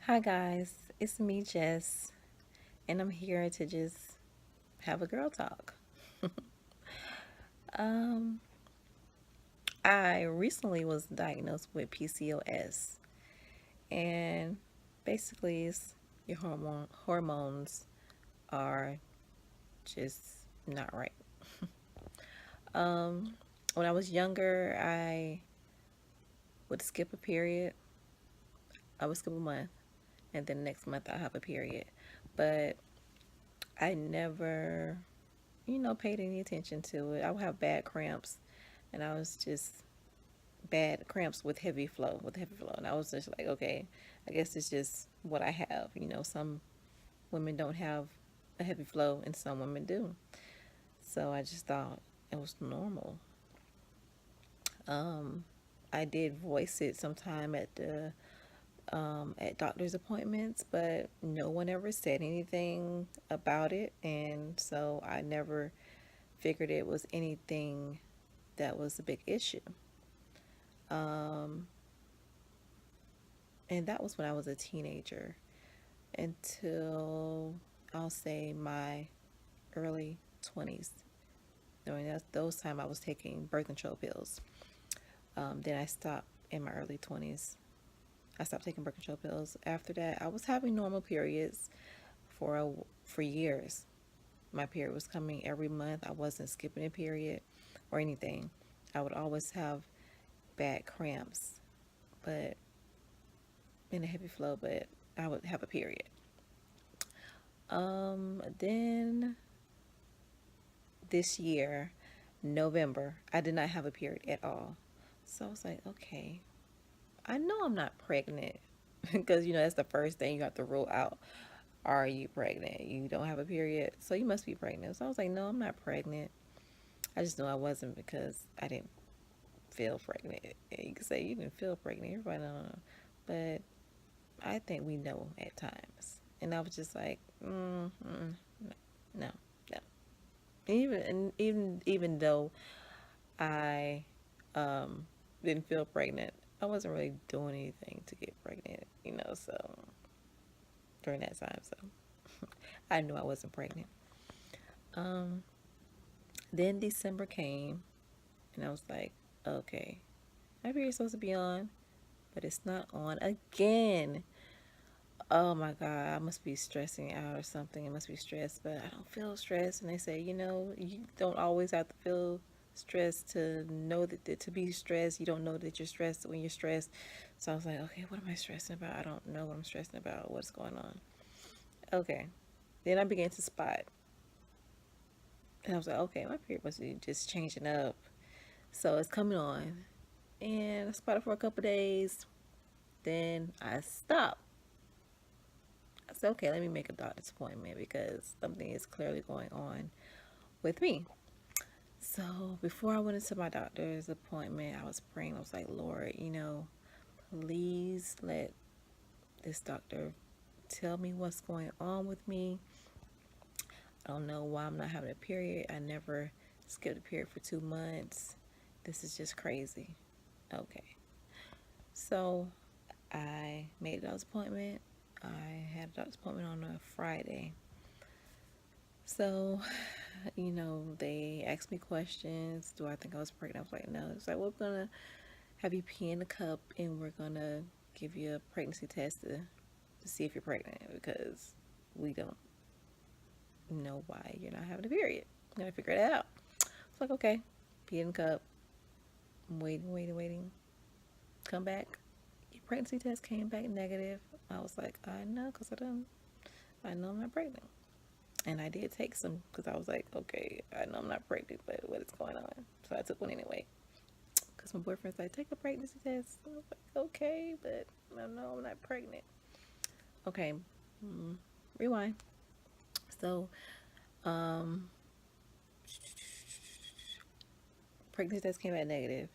Hi guys, it's me Jess, and I'm here to just have a girl talk. Um, I recently was diagnosed with PCOS, and basically, it's your hormones are just not right. Um, when I was younger, I would skip a period. I would skip a month, and then next month I have a period, but I never, paid any attention to it. I would have bad cramps, and I was just bad cramps with heavy flow. And I was just like, okay, I guess it's just what I have. Some women don't have a heavy flow and some women do. So I just thought it was normal. Um, I did voice it sometime at doctor's appointments, but no one ever said anything about it, and so I never figured it was anything that was a big issue. Um, and that was when I was a teenager until I'll say my early 20s. During those time, I was taking birth control pills. Then I stopped in my early 20s. I stopped taking birth control pills. After that, I was having normal periods for years. My period was coming every month. I wasn't skipping a period or anything. I would always have bad cramps, but in a heavy flow, but I would have a period. Then this year, November, I did not have a period at all. So I was like, okay, I know I'm not pregnant because that's the first thing you have to rule out. Are you pregnant? You don't have a period, so you must be pregnant. So I was like, no, I'm not pregnant. I just knew I wasn't because I didn't feel pregnant. And you can say you didn't feel pregnant. Everybody know, but I think we know at times. And I was just like, no, no. Even though I didn't feel pregnant, I wasn't really doing anything to get pregnant, so during that time, so I knew I wasn't pregnant. Um, then December came, and I was like, okay, my period's supposed to be on, but it's not on again. Oh my God, I must be stressing out or something. It must be stress, but I don't feel stressed. And they say, you don't always have to feel stressed to know to be stressed. You don't know that you're stressed when you're stressed. So I was like, okay, what am I stressing about? I don't know what I'm stressing about. What's going on? Okay. Then I began to spot. And I was like, okay, my period must be just changing up. So it's coming on. And I spotted for a couple days. Then I stopped. I said, okay, let me make a doctor's appointment because something is clearly going on with me. So before I went into my doctor's appointment, I was praying. I was like, Lord, please let this doctor tell me what's going on with me. I don't know why I'm not having a period. I never skipped a period for 2 months. This is just crazy. Okay. So I made a doctor's appointment. I had a doctor's appointment on a Friday. So, they asked me questions. Do I think I was pregnant? I was like, no. It's like, well, we're going to have you pee in a cup and we're going to give you a pregnancy test to see if you're pregnant because we don't know why you're not having a period. I'm going to figure it out. It's like, okay, pee in a cup. I'm waiting. Come back. Your pregnancy test came back negative. I was like, I know because I know I'm not pregnant. And I did take some because I was like, okay, I know I'm not pregnant, but what is going on? So I took one anyway. Because my boyfriend's like, take a pregnancy test. I was like, okay, but I know I'm not pregnant. Okay, rewind. So, um, pregnancy test came back negative.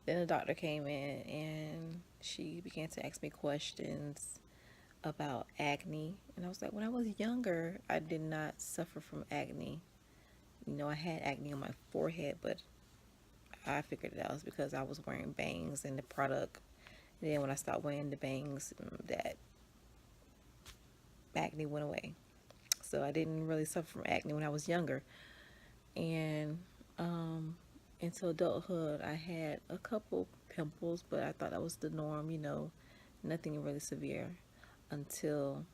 Then the doctor came in and she began to ask me questions about acne. And I was like, when I was younger, I did not suffer from acne. I had acne on my forehead, but I figured it out was because I was wearing bangs and the product. And then when I stopped wearing the bangs, that acne went away. So I didn't really suffer from acne when I was younger. And into adulthood, I had a couple pimples, but I thought that was the norm, nothing really severe until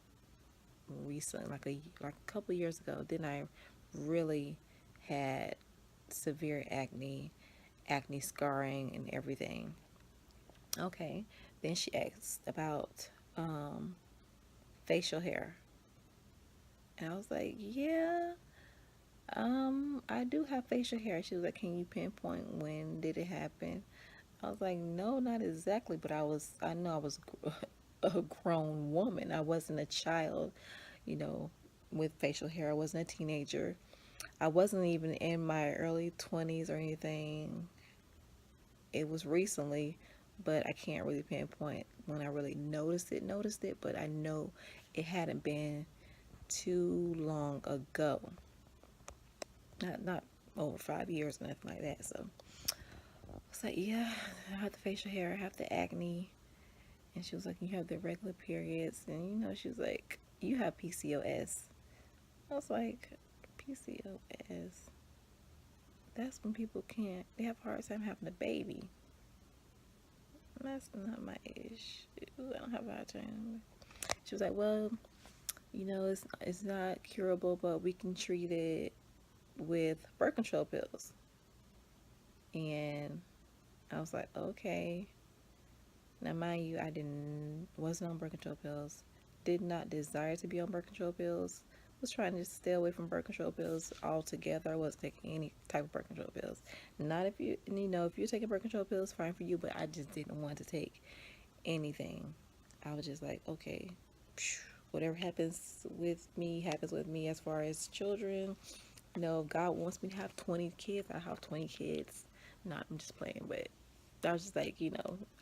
recently, like a couple years ago. Then I really had severe acne scarring and everything. Okay. Then she asked about facial hair. And I was like, yeah, I do have facial hair. She was like, can you pinpoint when did it happen? I was like, no, not exactly, but I know I was a grown woman. I wasn't a child, you know, with facial hair. I wasn't a teenager. I wasn't even in my early 20s or anything. It was recently, but I can't really pinpoint when I really noticed it, but I know it hadn't been too long ago. Not over 5 years or nothing like that. So I was like, yeah, I have the facial hair, I have the acne. And she was like, you have the regular periods. And, she was like, you have PCOS. I was like, PCOS? That's when people they have a hard time having a baby. That's not my issue. I don't have a hard time. She was like, well, it's not curable, but we can treat it with birth control pills. And I was like, okay. Now, mind you, wasn't on birth control pills. Did not desire to be on birth control pills. Was trying to stay away from birth control pills altogether. I wasn't taking any type of birth control pills. Not if if you're taking birth control pills, fine for you. But I just didn't want to take anything. I was just like, okay, whatever happens with me as far as children. If God wants me to have 20 kids, I have 20 kids. No, I'm just playing, but I was just like,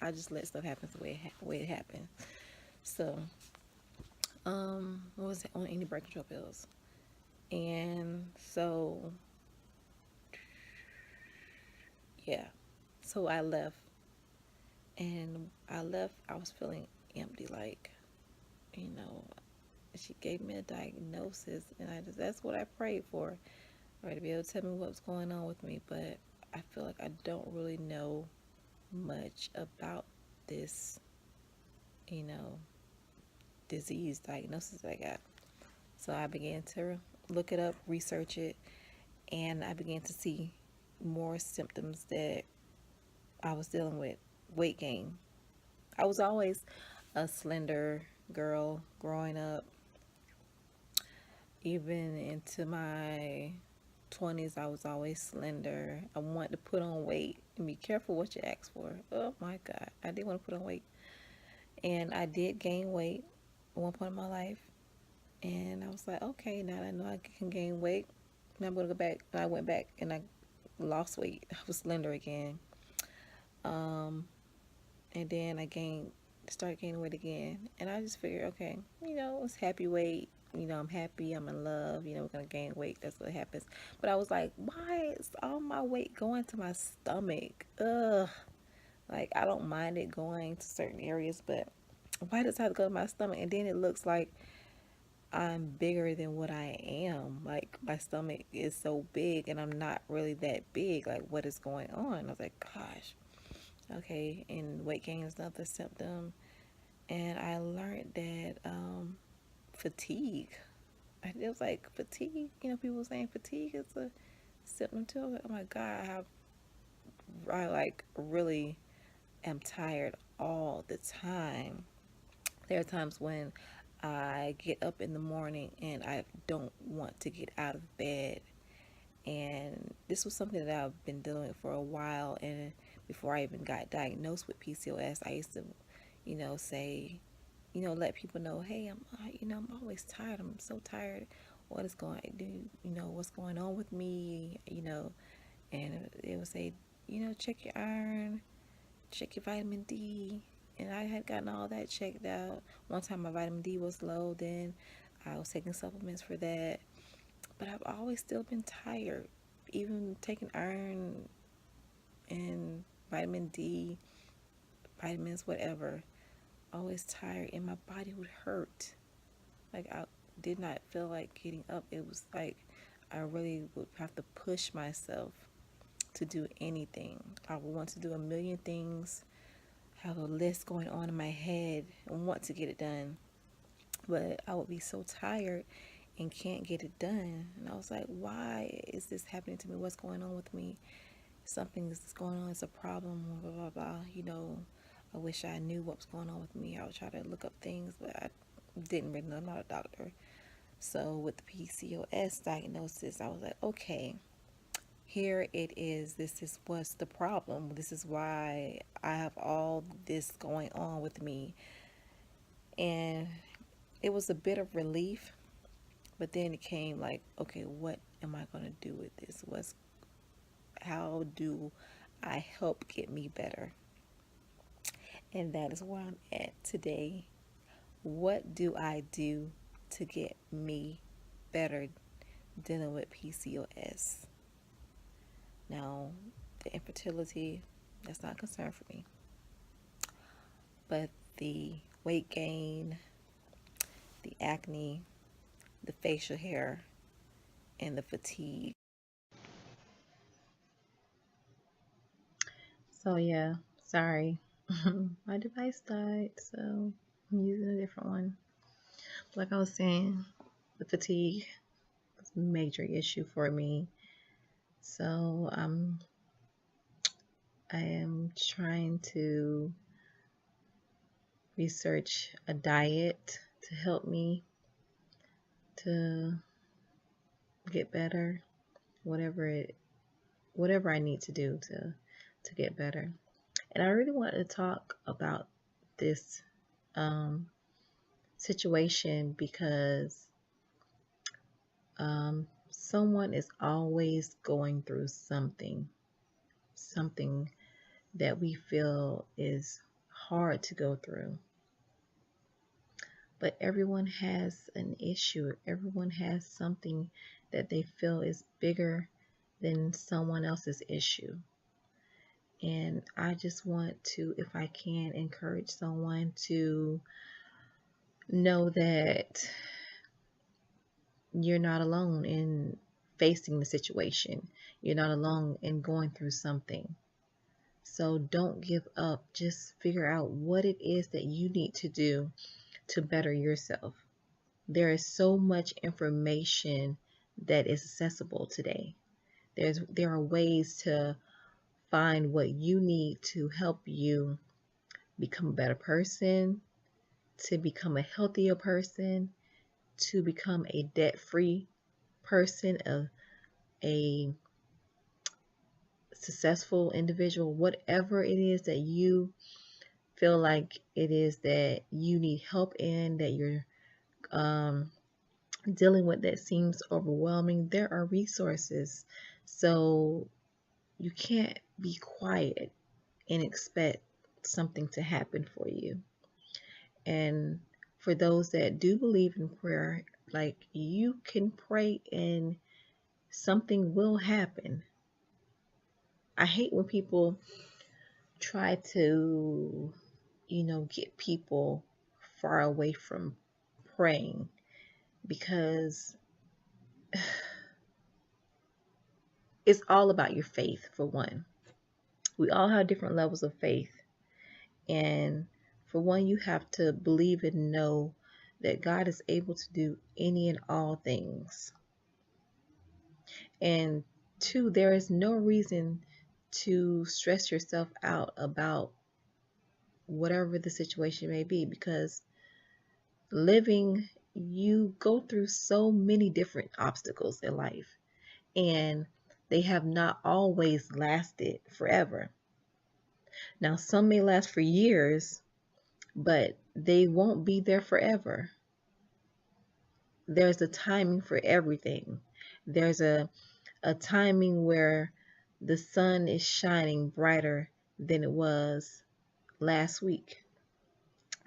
I just let stuff happen the way it happened. So, what was it on any birth control pills? And so, yeah. So I left, and I was feeling empty, like, you know, she gave me a diagnosis, and that's what I prayed for, right, to be able to tell me what's going on with me. But I feel like I don't really know much about this, you know, disease diagnosis I got. So I began to look it up, research it, and I began to see more symptoms that I was dealing with. Weight gain. I was always a slender girl growing up. Even into my 20s, I was always slender. I wanted to put on weight. And be careful what you ask for. Oh my God. I did want to put on weight. And I did gain weight at one point in my life. And I was like, okay, now that I know I can gain weight, now I'm going to go back. I went back and I lost weight. I was slender again. And then started gaining weight again. And I just figured, okay, it's happy weight. I'm happy, I'm in love, we're going to gain weight. That's what happens. But I was like, why is all my weight going to my stomach? Ugh. Like, I don't mind it going to certain areas, but why does it have to go to my stomach? And then it looks like I'm bigger than what I am. Like, my stomach is so big and I'm not really that big. Like, what is going on? I was like, gosh. Okay, and weight gain is another symptom. And I learned that fatigue. It was like fatigue. People saying fatigue is a symptom too. I was like, oh my God, I like really am tired all the time. There are times when I get up in the morning and I don't want to get out of bed. And this was something that I've been dealing with for a while. And before I even got diagnosed with PCOS, I used to, say, let people know, hey, I'm always tired. I'm so tired. What's going on with me? And it would say, check your iron, check your vitamin D. And I had gotten all that checked out. One time my vitamin D was low, then I was taking supplements for that. But I've always still been tired. Even taking iron and vitamin D, vitamins, whatever. Always tired and my body would hurt. Like I did not feel like getting up. It was like I really would have to push myself to do anything. I would want to do a million things, have a list going on in my head and want to get it done. But I would be so tired and can't get it done. And I was like, why is this happening to me? What's going on with me? Something is going on. It's a problem. Blah, blah, blah. I wish I knew what was going on with me. I would try to look up things, but I didn't really know. I'm not a doctor. So with the PCOS diagnosis, I was like, okay, here it is. This is what's the problem. This is why I have all this going on with me. And it was a bit of relief, but then it came like, okay, what am I going to do with this? How do I help get me better? And that is where I'm at today. What do I do to get me better dealing with PCOS? Now, the infertility, that's not a concern for me. But the weight gain, the acne, the facial hair, and the fatigue. So yeah, sorry. My device died, so I'm using a different one. Like I was saying, the fatigue is a major issue for me. So I am trying to research a diet to help me to get better, whatever I need to do to get better. And I really want to talk about this um, situation because someone is always going through something that we feel is hard to go through. But everyone has an issue. Everyone has something that they feel is bigger than someone else's issue. And I just want to, if I can, encourage someone to know that you're not alone in facing the situation. You're not alone in going through something. So don't give up. Just figure out what it is that you need to do to better yourself. There is so much information that is accessible today. There are ways to find what you need to help you become a better person, to become a healthier person, to become a debt-free person, a successful individual, whatever it is that you feel like it is that you need help in, that you're dealing with that seems overwhelming, there are resources. So you can't be quiet and expect something to happen for you. And for those that do believe in prayer, like you can pray and something will happen. I hate when people try to, get people far away from praying because it's all about your faith, for one. We all have different levels of faith. And for one, you have to believe and know that God is able to do any and all things. And two, there is no reason to stress yourself out about whatever the situation may be, because living, you go through so many different obstacles in life, and they have not always lasted forever. Now, some may last for years, but they won't be there forever. There's a timing for everything. There's a timing where the sun is shining brighter than it was last week.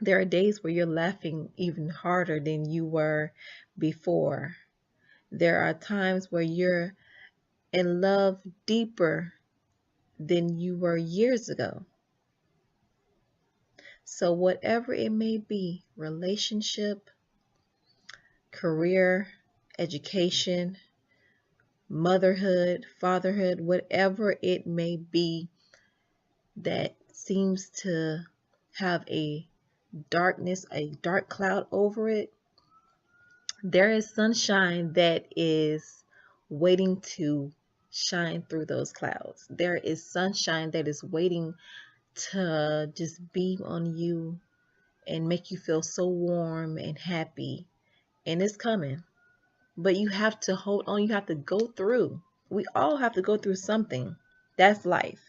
There are days where you're laughing even harder than you were before. There are times where you're in love deeper than you were years ago. So whatever it may be, relationship, career, education, motherhood, fatherhood, whatever it may be that seems to have a darkness, a dark cloud over it, there is sunshine that is waiting to shine through those clouds. There is sunshine that is waiting to just beam on you and make you feel so warm and happy. And it's coming. But you have to hold on. You have to go through. We all have to go through something. That's life.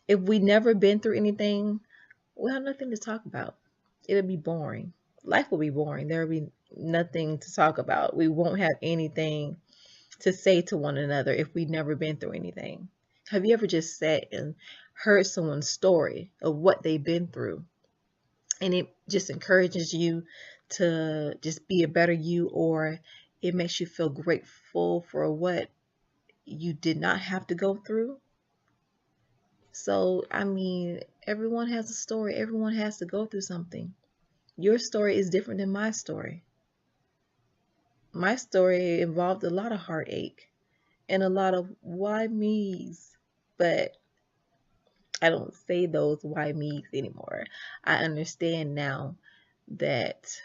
If we never been through anything, we'll have nothing to talk about. It'll be boring. Life will be boring. There will be nothing to talk about. We won't have anything to say to one another if we've never been through anything. Have you ever just sat and heard someone's story of what they've been through? And it just encourages you to just be a better you, or it makes you feel grateful for what you did not have to go through. So, I mean, everyone has a story. Everyone has to go through something. Your story is different than my story. My story involved a lot of heartache and a lot of why me's, but I don't say those why me's anymore. I understand now that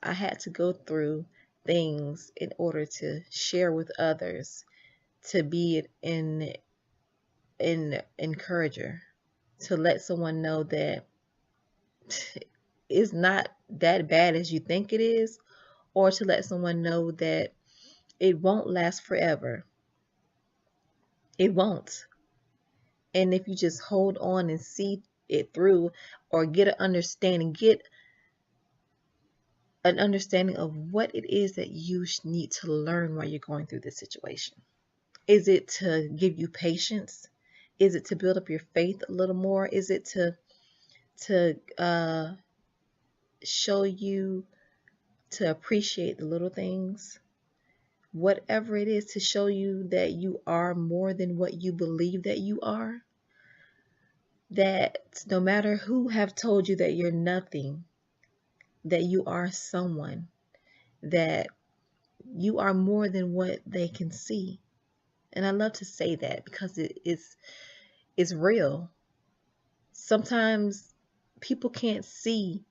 I had to go through things in order to share with others, to be an encourager, to let someone know that it's not that bad as you think it is, or to let someone know that it won't last forever. It won't. And if you just hold on and see it through, or get an understanding of what it is that you need to learn while you're going through this situation. Is it to give you patience? Is it to build up your faith a little more? Is it to show you to appreciate the little things? Whatever it is, to show you that you are more than what you believe that you are. That no matter who have told you that you're nothing, that you are someone, that you are more than what they can see. And I love to say that because it's real. Sometimes people can't see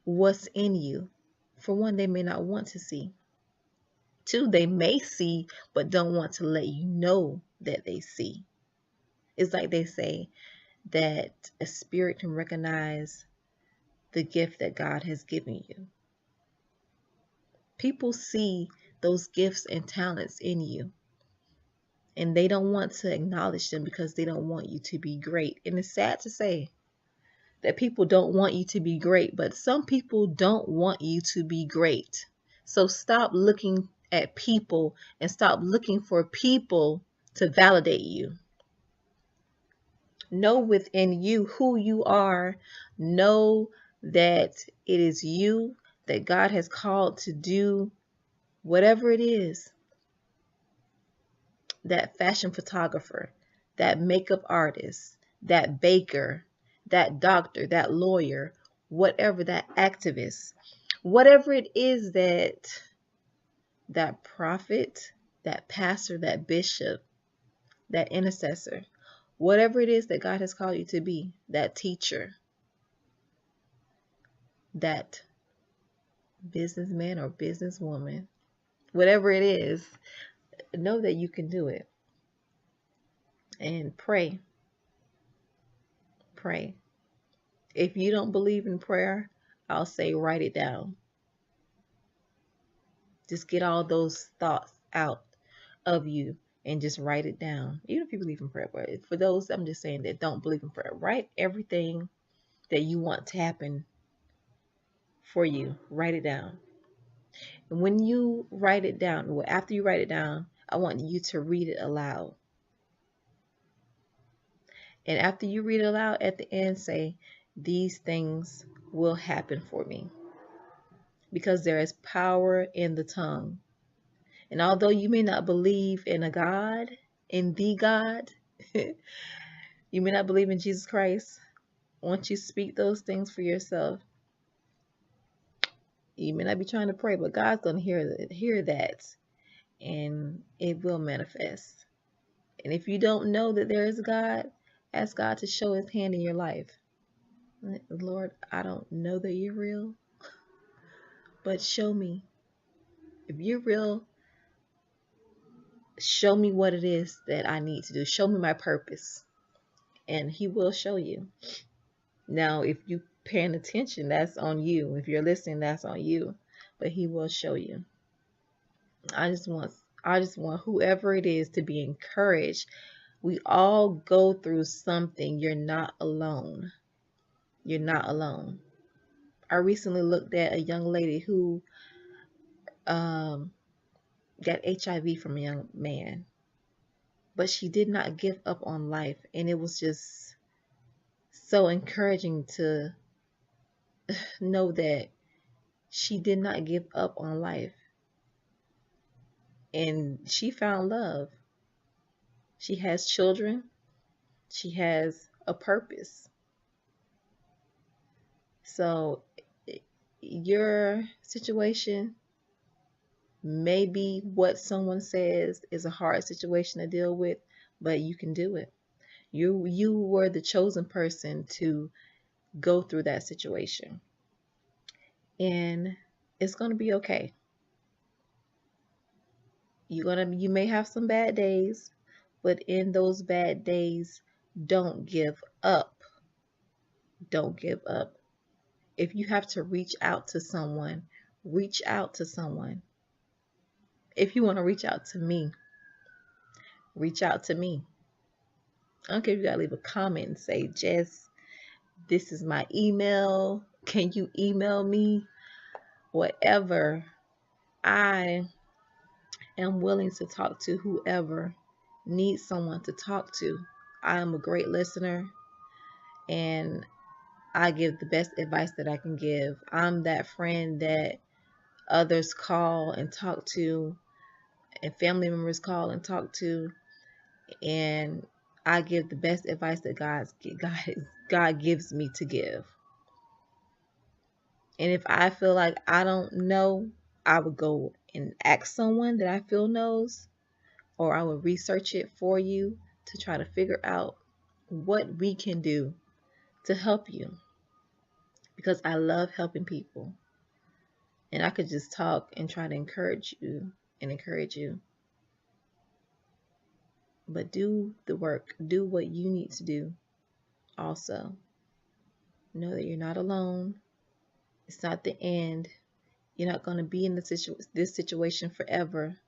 what's in you. For one, they may not want to see. Two, they may see but don't want to let you know that they see. It's like they say that a spirit can recognize the gift that God has given you. People see those gifts and talents in you, and they don't want to acknowledge them because they don't want you to be great. And it's sad to say that people don't want you to be great, but some people don't want you to be great. So stop looking at people and stop looking for people to validate you. Know within you who you are. Know that it is you that God has called to do whatever it is. That fashion photographer, that makeup artist, that baker, that doctor, that lawyer, whatever, that activist, whatever it is, that prophet, that pastor, that bishop, that intercessor, whatever it is that God has called you to be, that teacher, that businessman or businesswoman, whatever it is, know that you can do it. And pray. Pray. If you don't believe in prayer, I'll say write it down. Just get all those thoughts out of you and just write it down. Even if you believe in prayer, but for those, I'm just saying, that don't believe in prayer, write everything that you want to happen for you. Write it down. And when you write it down, well, after you write it down, I want you to read it aloud. And after you read it aloud, at the end, say, these things will happen for me. Because there is power in the tongue. And although you may not believe in a God, in the God, you may not believe in Jesus Christ, once you speak those things for yourself, You may not be trying to pray, but God's going to hear that, and it will manifest. And if you don't know that there is a God, ask God to show his hand in your life. Lord, I don't know that you're real, but show me. If you're real, show me what it is that I need to do. Show me my purpose. And he will show you. Now, if you paying attention, that's on you. If you're listening, that's on you. But he will show you. I just want whoever it is to be encouraged. We all go through something. You're not alone. You're not alone. I recently looked at a young lady who got HIV from a young man, but she did not give up on life, and it was just so encouraging to know that she did not give up on life, and she found love. She has children. She has a purpose. So your situation, maybe what someone says is a hard situation to deal with, but you can do it. You were the chosen person to go through that situation. And it's going to be okay. You may have some bad days, but in those bad days, don't give up. Don't give up. If you have to reach out to someone, reach out to someone. If you want to reach out to me, reach out to me. I don't care if you gotta leave a comment and say, Jess, this is my email. Can you email me? Whatever. I am willing to talk to whoever needs someone to talk to. I am a great listener, and I give the best advice that I can give. I'm that friend that others call and talk to, and family members call and talk to, and I give the best advice that God gives me to give. And if I feel like I don't know, I would go and ask someone that I feel knows, or I would research it for you to try to figure out what we can do to help you. Because I love helping people. And I could just talk and try to encourage you. But do the work. Do what you need to do also. Know that you're not alone. It's not the end. You're not going to be in this situation forever.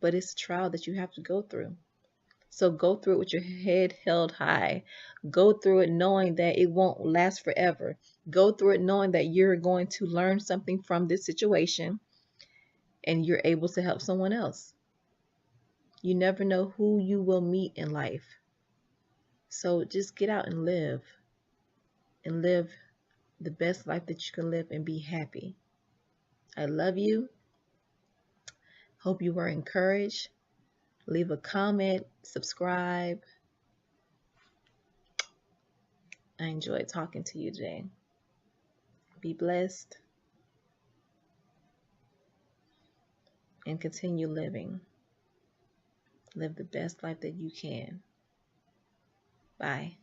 But it's a trial that you have to go through. So go through it with your head held high. Go through it knowing that it won't last forever. Go through it knowing that you're going to learn something from this situation and you're able to help someone else. You never know who you will meet in life. So just get out and live the best life that you can live and be happy. I love you. Hope you were encouraged. Leave a comment, subscribe. I enjoyed talking to you today. Be blessed and continue living. Live the best life that you can. Bye.